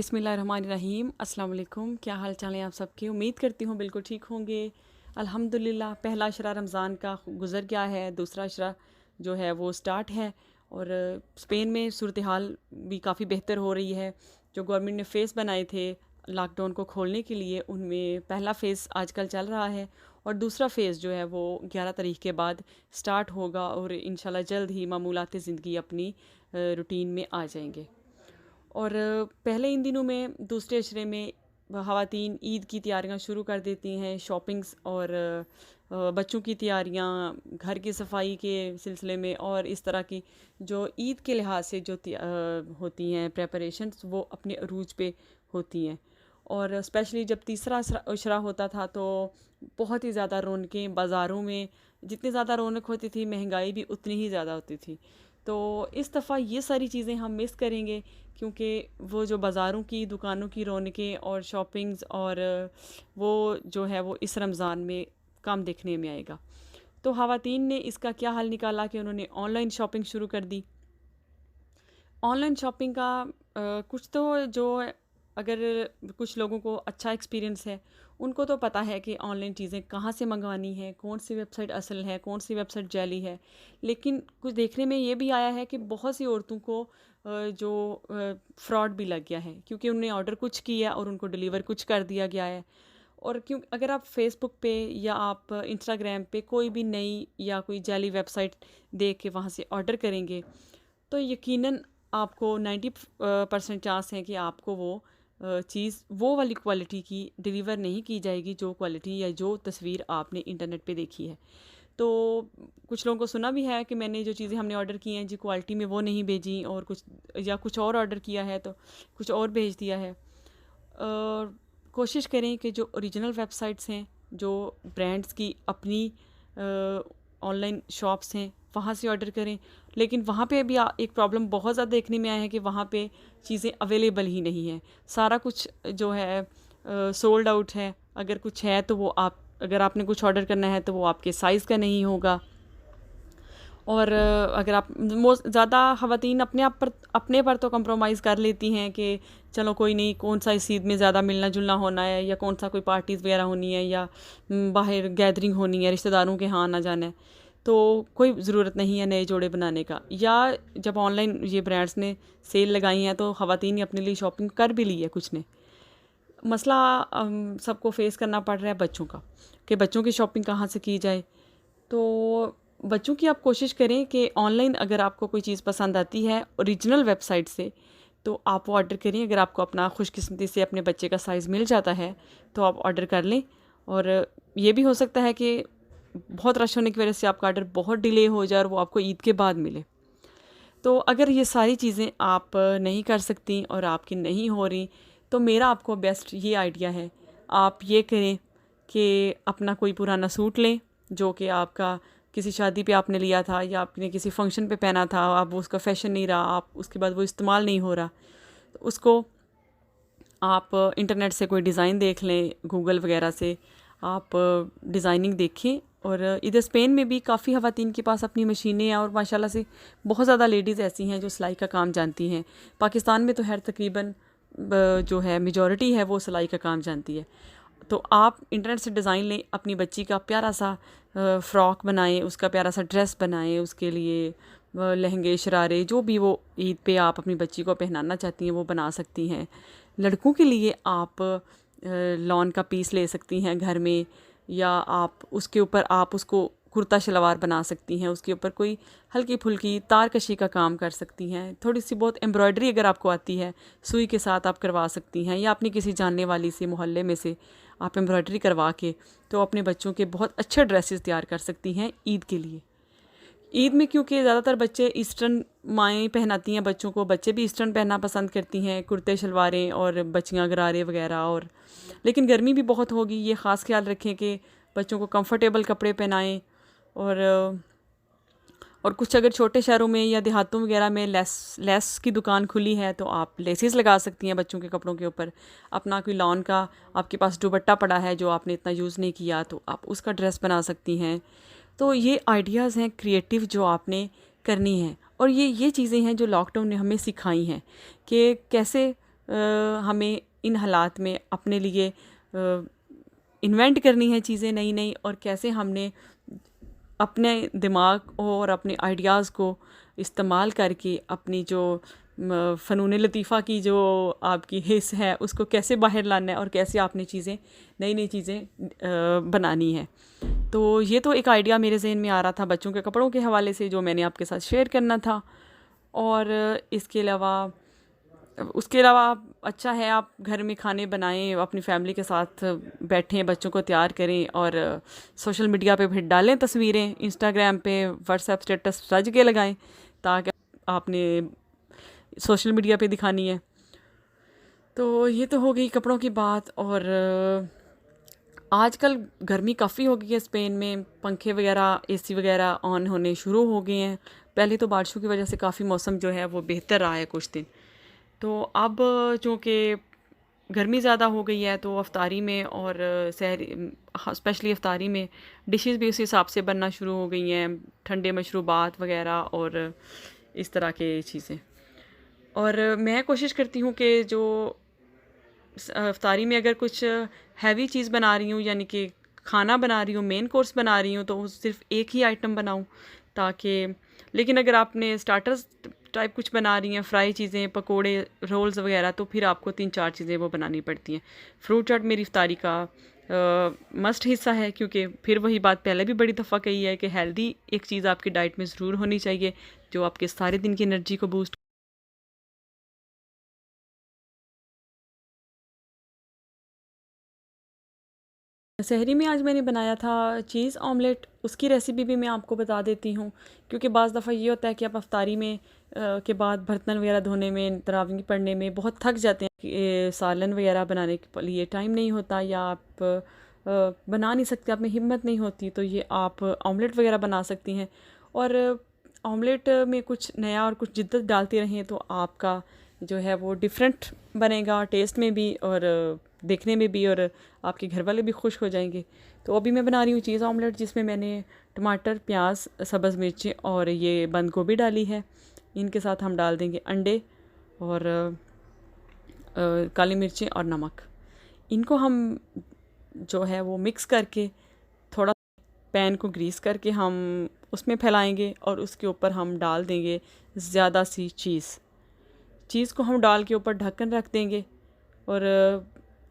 बिस्मिल्लाहिर्रहमानिर्रहीम। अस्सलाम वालेकुम। क्या हाल चाल है आप सबके? उम्मीद करती हूँ बिल्कुल ठीक होंगे। अल्हम्दुलिल्लाह पहला अशरा रमज़ान का गुज़र गया है, दूसरा अशरा जो है वो स्टार्ट है और स्पेन में सूरत हाल भी काफ़ी बेहतर हो रही है। जो गवर्नमेंट ने फ़ेज़ बनाए थे लॉकडाउन को खोलने के लिए, उनमें पहला फ़ेज़ आजकल चल रहा है और दूसरा फ़ेज़ जो है वो 11 तारीख के बाद स्टार्ट होगा और इंशाल्लाह जल्द ही मामूलात ज़िंदगी अपनी रूटीन में आ जाएंगे। और पहले इन दिनों में दूसरे अशरे में ख़वातीन ईद की तैयारियां शुरू कर देती हैं, शॉपिंग्स और बच्चों की तैयारियां, घर की सफाई के सिलसिले में और इस तरह की जो ईद के लिहाज से जो होती हैं प्रेपरेशंस, वो अपने अरूज पे होती हैं। और स्पेशली जब तीसरा अशरा होता था तो बहुत ही ज़्यादा रौनकें बाज़ारों में, जितनी ज़्यादा रौनक होती थी महंगाई भी उतनी ही ज़्यादा होती थी। तो इस दफ़ा ये सारी चीज़ें हम मिस करेंगे क्योंकि वो जो बाज़ारों की दुकानों की रौनकें और शॉपिंग्स और वो जो है वो इस रमज़ान में कम देखने में आएगा। तो ख़वातीन ने इसका क्या हल निकाला कि उन्होंने ऑनलाइन शॉपिंग शुरू कर दी। ऑनलाइन शॉपिंग का कुछ तो जो अगर कुछ लोगों को अच्छा एक्सपीरियंस है, उनको तो पता है कि ऑनलाइन चीज़ें कहाँ से मंगवानी है, कौन सी वेबसाइट असल है, कौन सी वेबसाइट जाली है। लेकिन कुछ देखने में ये भी आया है कि बहुत सी औरतों को जो फ्रॉड भी लग गया है, क्योंकि उन्होंने ऑर्डर कुछ किया और उनको डिलीवर कुछ कर दिया गया है। और क्यों अगर आप फेसबुक पे या आप इंस्टाग्राम पे कोई भी नई या कोई जाली वेबसाइट देख के वहाँ से ऑर्डर करेंगे, तो यकीनन आपको 90% चांस है कि आपको वो चीज़ वो वाली क्वालिटी की डिलीवर नहीं की जाएगी जो क्वालिटी या जो तस्वीर आपने इंटरनेट पे देखी है। तो कुछ लोगों को सुना भी है कि मैंने जो चीज़ें हमने ऑर्डर की हैं जी क्वालिटी में वो नहीं भेजी, और कुछ और ऑर्डर किया है तो कुछ और भेज दिया है। कोशिश करें कि जो ओरिजिनल वेबसाइट्स हैं, जो ब्रांड्स की अपनी ऑनलाइन शॉप्स हैं, वहाँ से ऑर्डर करें। लेकिन वहाँ पे भी एक प्रॉब्लम बहुत ज़्यादा देखने में आया है कि वहाँ पे चीज़ें अवेलेबल ही नहीं हैं। सारा कुछ जो है सोल्ड आउट है। अगर कुछ है तो वो अगर आपने कुछ ऑर्डर करना है तो वो आपके साइज़ का नहीं होगा। और अगर आप मोस्ट ज़्यादा ख़वातीन अपने पर तो कंप्रोमाइज़ कर लेती हैं कि चलो कोई नहीं, कौन सा इस ईद में ज़्यादा मिलना जुलना होना है, या कौन सा कोई पार्टीज़ वगैरह होनी है, या बाहर गैदरिंग होनी है, रिश्तेदारों के यहाँ आना जाना है, तो कोई ज़रूरत नहीं है नए जोड़े बनाने का। या जब ऑनलाइन ये ब्रांड्स ने सेल लगाई हैं तो ख़वातीन ने अपने लिए शॉपिंग कर भी ली है कुछ ने। मसला सबको फेस करना पड़ रहा है बच्चों का, कि बच्चों की शॉपिंग कहाँ से की जाए। तो बच्चों की आप कोशिश करें कि ऑनलाइन अगर आपको कोई चीज़ पसंद आती है ओरिजिनल वेबसाइट से, तो आप वो ऑर्डर करें। अगर आपको अपना खुशकिस्मती से अपने बच्चे का साइज़ मिल जाता है तो आप ऑर्डर कर लें। और ये भी हो सकता है कि बहुत रश होने की वजह से आपका ऑर्डर बहुत डिले हो जाए और वो आपको ईद के बाद मिले। तो अगर ये सारी चीज़ें आप नहीं कर सकती और आपकी नहीं हो रही, तो मेरा आपको बेस्ट ये आइडिया है, आप ये करें कि अपना कोई पुराना सूट लें जो कि आपका किसी शादी पे आपने लिया था या आपने किसी फंक्शन पे पहना था, अब उसका फ़ैशन नहीं रहा, आप उसके बाद वो इस्तेमाल नहीं हो रहा, तो उसको आप इंटरनेट से कोई डिज़ाइन देख लें, गूगल वगैरह से आप डिज़ाइनिंग देखें। और इधर स्पेन में भी काफ़ी ख़वातीन के पास अपनी मशीनें हैं और माशाल्लाह से बहुत ज़्यादा लेडीज़ ऐसी हैं जो सिलाई का काम जानती हैं। पाकिस्तान में तो तकरीबन जो है मेजॉरिटी है वो सिलाई का काम जानती है। तो आप इंटरनेट से डिज़ाइन लें, अपनी बच्ची का प्यारा सा फ़्रॉक बनाएं, उसका प्यारा सा ड्रेस बनाएं, उसके लिए लहंगे शरारे जो भी वो ईद पे आप अपनी बच्ची को पहनाना चाहती हैं वो बना सकती हैं। लड़कों के लिए आप लॉन का पीस ले सकती हैं घर में, या आप उसके ऊपर आप उसको कुर्ता शलवार बना सकती हैं, उसके ऊपर कोई हल्की फुल्की तार कशी का काम कर सकती हैं। थोड़ी सी बहुत एम्ब्रॉयडरी अगर आपको आती है सुई के साथ आप करवा सकती हैं, या अपनी किसी जानने वाली से मोहल्ले में से आप एम्ब्रॉयडरी करवा के तो अपने बच्चों के बहुत अच्छे ड्रेसेस तैयार कर सकती हैं ईद के लिए। ईद में क्योंकि ज़्यादातर बच्चे ईस्टर्न माएँ पहनाती हैं बच्चों को, बच्चे भी ईस्टर्न पहनना पसंद करती हैं, कुर्ते शलवारें और बच्चियाँ गरारे वगैरह। और लेकिन गर्मी भी बहुत होगी, ये ख़ास ख्याल रखें कि बच्चों को कंफर्टेबल कपड़े पहनाएं। और कुछ अगर छोटे शहरों में या देहातों वगैरह में लेस की दुकान खुली है तो आप लेसेस लगा सकती हैं बच्चों के कपड़ों के ऊपर। अपना कोई लॉन का आपके पास दुपट्टा पड़ा है जो आपने इतना यूज़ नहीं किया, तो आप उसका ड्रेस बना सकती हैं। तो ये आइडियाज़ हैं क्रिएटिव जो आपने करनी है, और ये चीज़ें हैं जो लॉकडाउन ने हमें सिखाई हैं कि कैसे हमें इन हालात में अपने लिए इन्वेंट करनी है चीज़ें नई नई, और कैसे हमने अपने दिमाग और अपने आइडियाज़ को इस्तेमाल करके अपनी जो फ़नून लतीफ़ा की जो आपकी हिस्स है उसको कैसे बाहर लाना है, और कैसे आपने चीज़ें नई नई चीज़ें बनानी है। तो ये तो एक आइडिया मेरे जहन में आ रहा था बच्चों के कपड़ों के हवाले से, जो मैंने आपके साथ शेयर करना था। और इसके अलावा उसके अलावा अच्छा है आप घर में खाने बनाएं, अपनी फैमिली के साथ बैठें, बच्चों को तैयार करें और सोशल मीडिया पे फिर डालें तस्वीरें, इंस्टाग्राम पे व्हाट्सएप स्टेटस सज के लगाएं, ताकि आपने सोशल मीडिया पे दिखानी है। तो ये तो हो गई कपड़ों की बात। और आजकल गर्मी काफ़ी हो गई है स्पेन में, पंखे वगैरह एसी वगैरह ऑन होने शुरू हो गए हैं। पहले तो बारिशों की वजह से काफ़ी मौसम जो है वो बेहतर रहा है कुछ दिन। तो अब चूँकि गर्मी ज़्यादा हो गई है तो अफ्तारी में और सहरी, स्पेशली अफ्तारी में डिशेस भी उसी हिसाब से बनना शुरू हो गई हैं, ठंडे मशरूबात वगैरह और इस तरह के चीज़ें। और मैं कोशिश करती हूँ कि जो अफ्तारी में अगर कुछ हैवी चीज़ बना रही हूँ, यानी कि खाना बना रही हूँ, मेन कोर्स बना रही हूँ, तो सिर्फ एक ही आइटम बनाऊँ ताकि। लेकिन अगर आपने स्टार्टर्स टाइप कुछ बना रही हैं, फ्राई चीज़ें, पकोड़े, रोल्स वगैरह, तो फिर आपको 3-4 चीज़ें वो बनानी पड़ती हैं। फ्रूट चाट मेरी इफ्तारी का मस्ट हिस्सा है, क्योंकि फिर वही बात पहले भी बड़ी दफ़ा कही है कि हेल्दी एक चीज़ आपकी डाइट में ज़रूर होनी चाहिए जो आपके सारे दिन की एनर्जी को बूस्ट। सहरी में आज मैंने बनाया था चीज़ ऑमलेट, उसकी रेसिपी भी मैं आपको बता देती हूँ, क्योंकि बाज़ दफ़ा ये होता है कि आप अफ्तारी में के बाद बर्तन वगैरह धोने में, तरावी पढ़ने में बहुत थक जाते हैं कि सालन वगैरह बनाने के लिए टाइम नहीं होता, या आप बना नहीं सकते, आप में हिम्मत नहीं होती, तो ये आप ऑमलेट वगैरह बना सकती हैं। और ऑमलेट में कुछ नया और कुछ जिद्दत डालते रहें तो आपका जो है वो डिफरेंट बनेगा, टेस्ट में भी और देखने में भी, और आपके घर वाले भी खुश हो जाएंगे। तो अभी मैं बना रही हूँ चीज़ ऑमलेट, जिसमें मैंने टमाटर, प्याज, सब्ज़ मिर्चें और ये बंद गोभी डाली है। इनके साथ हम डाल देंगे अंडे और काली मिर्चें और नमक। इनको हम जो है वो मिक्स करके थोड़ा पैन को ग्रीस करके हम उसमें फैलाएंगे, और उसके ऊपर हम डाल देंगे ज़्यादा सी चीज़ को हम डाल के ऊपर ढक्कन रख देंगे। और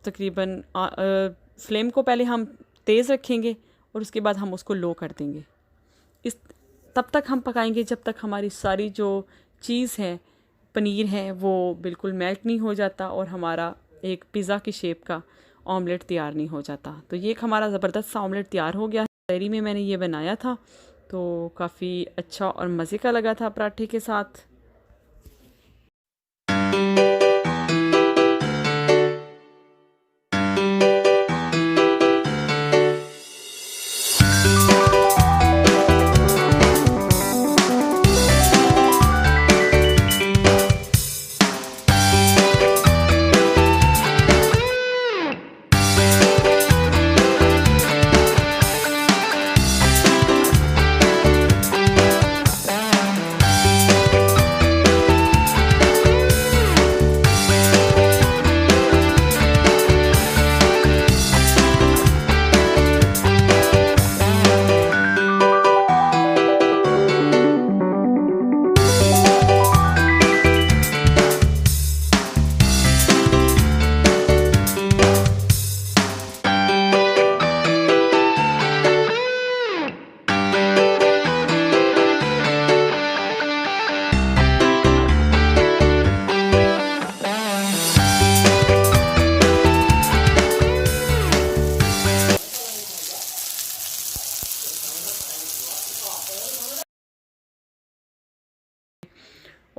तकरीबन फ्लेम को पहले हम तेज़ रखेंगे और उसके बाद हम उसको लो कर देंगे। इस तब तक हम पकाएंगे जब तक हमारी सारी जो चीज़ है, पनीर है, वो बिल्कुल मेल्ट नहीं हो जाता और हमारा एक पिज़्ज़ा की शेप का ऑमलेट तैयार नहीं हो जाता। तो ये एक हमारा ज़बरदस्त सा ऑमलेट तैयार हो गया। सहरी में मैंने ये बनाया था, तो काफ़ी अच्छा और मज़े का लगा था पराठे के साथ।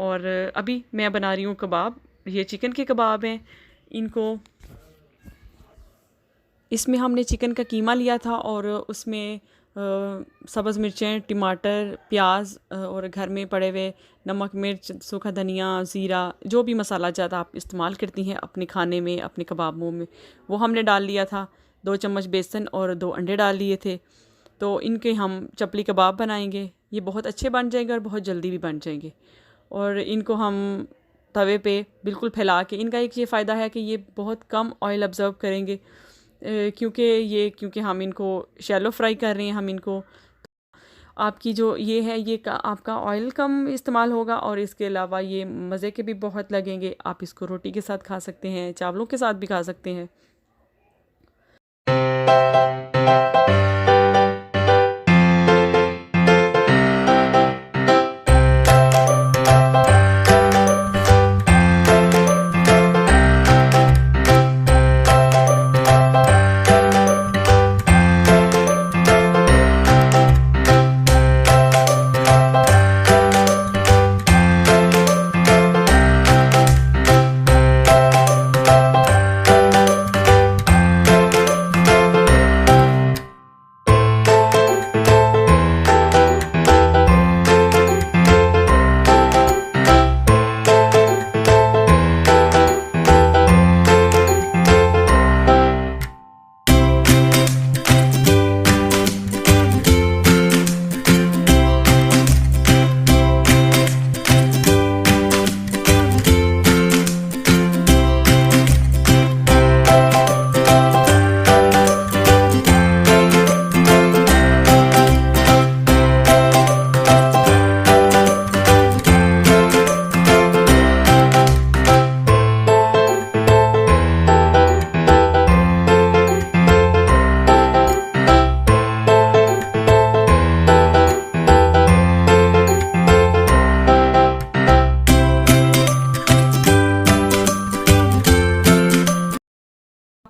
और अभी मैं बना रही हूँ कबाब। ये चिकन के कबाब हैं। इनको इसमें हमने चिकन का कीमा लिया था और उसमें सब्ज़ मिर्चें, टमाटर, प्याज और घर में पड़े हुए नमक, मिर्च, सूखा धनिया, ज़ीरा, जो भी मसाला ज़्यादा आप इस्तेमाल करती हैं अपने खाने में, अपने कबाबों में, वो हमने डाल लिया था। 2 चम्मच बेसन और 2 अंडे डाल लिए थे। तो इनके हम चपली कबाब बनाएंगे। ये बहुत अच्छे बन जाएंगे और बहुत जल्दी भी बन जाएंगे। और इनको हम तवे पे बिल्कुल फैला के। इनका एक ये फ़ायदा है कि ये बहुत कम ऑयल ऑब्ज़र्व करेंगे, क्योंकि हम इनको शैलो फ्राई कर रहे हैं। हम इनको, आपकी जो ये है ये आपका ऑयल कम इस्तेमाल होगा और इसके अलावा ये मज़े के भी बहुत लगेंगे। आप इसको रोटी के साथ खा सकते हैं, चावलों के साथ भी खा सकते हैं।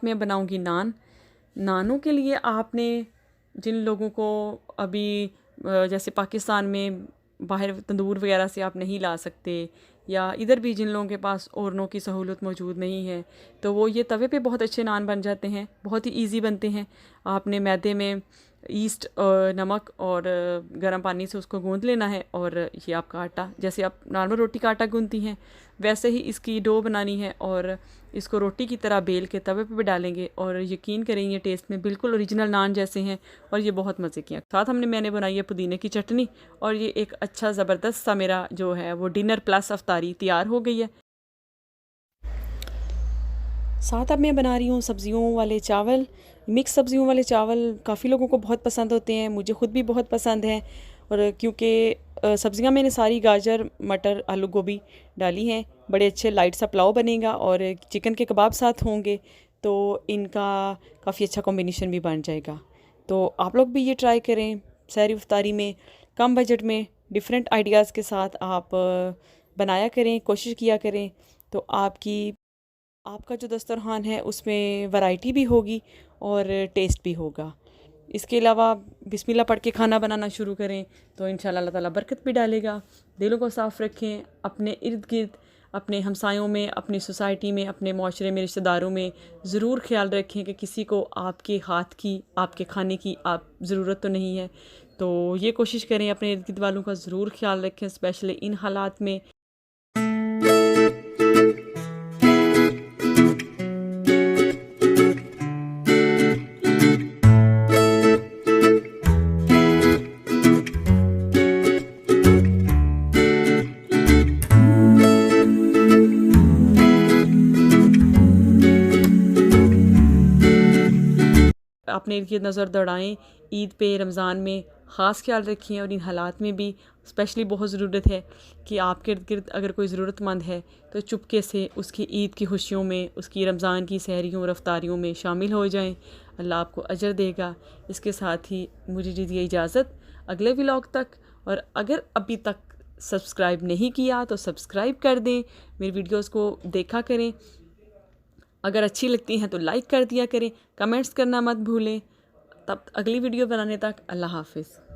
मैं बनाऊंगी नानों के लिए आपने, जिन लोगों को अभी जैसे पाकिस्तान में बाहर तंदूर वगैरह से आप नहीं ला सकते, या इधर भी जिन लोगों के पास ओवनों की सहूलत मौजूद नहीं है, तो वो ये तवे पे बहुत अच्छे नान बन जाते हैं, बहुत ही इजी बनते हैं। आपने मैदे में ईस्ट, नमक और गर्म पानी से उसको गूंद लेना है, और ये आपका आटा, जैसे आप नॉर्मल रोटी का आटा गूंदती हैं वैसे ही इसकी डो बनानी है, और इसको रोटी की तरह बेल के तवे पे भी डालेंगे, और यकीन करेंगे टेस्ट में बिल्कुल ओरिजिनल नान जैसे हैं, और ये बहुत मज़े के हैं। साथ मैंने बनाई है पुदीने की चटनी, और ये एक अच्छा ज़बरदस्त सा मेरा जो है वो डिनर प्लस अफ्तारी तैयार हो गई है। साथ अब मैं बना रही हूँ सब्ज़ियों वाले चावल। मिक्स सब्ज़ियों वाले चावल काफ़ी लोगों को बहुत पसंद होते हैं, मुझे ख़ुद भी बहुत पसंद हैं। और क्योंकि सब्ज़ियाँ मैंने सारी गाजर, मटर, आलू, गोभी डाली हैं, बड़े अच्छे लाइट सा पुलाव बनेगा, और चिकन के कबाब साथ होंगे, तो इनका काफ़ी अच्छा कॉम्बिनेशन भी बन जाएगा। तो आप लोग भी ये ट्राई करें, सहरी इफ्तारी में कम बजट में डिफरेंट आइडियाज़ के साथ आप बनाया करें, कोशिश किया करें, तो आपका जो दस्तरखान है उसमें वैरायटी भी होगी और टेस्ट भी होगा। इसके अलावा बिस्मिल्लाह पढ़ के खाना बनाना शुरू करें तो इंशाल्लाह अल्लाह ताला बरकत भी डालेगा। दिलों को साफ़ रखें, अपने इर्द गिर्द, अपने हमसायों में, अपनी सोसाइटी में, अपने माशरे में, रिश्तेदारों में ज़रूर ख्याल रखें कि किसी को आपके हाथ की, आपके खाने की ज़रूरत तो नहीं है। तो ये कोशिश करें, अपने इर्द गिर्द वालों का ज़रूर ख्याल रखें, स्पेशली इन हालात में। अपने इर्द गिर्द नज़र दौड़ाएँ, ईद पे, रमज़ान में ख़ास ख्याल रखें, और इन हालात में भी स्पेशली बहुत ज़रूरत है कि आपके इर्द गिर्द अगर कोई ज़रूरतमंद है तो चुपके से उसकी ईद की खुशियों में, उसकी रमज़ान की सहरियों और अफ्तारियों में शामिल हो जाएं। अल्लाह आपको अजर देगा। इसके साथ ही मुझे दीजिए इजाज़त अगले व्लॉग तक, और अगर अभी तक सब्सक्राइब नहीं किया तो सब्सक्राइब कर दें, मेरी वीडियोज़ को देखा करें, अगर अच्छी लगती हैं तो लाइक कर दिया करें, कमेंट्स करना मत भूलें। तब अगली वीडियो बनाने तक अल्लाह हाफ़िज़।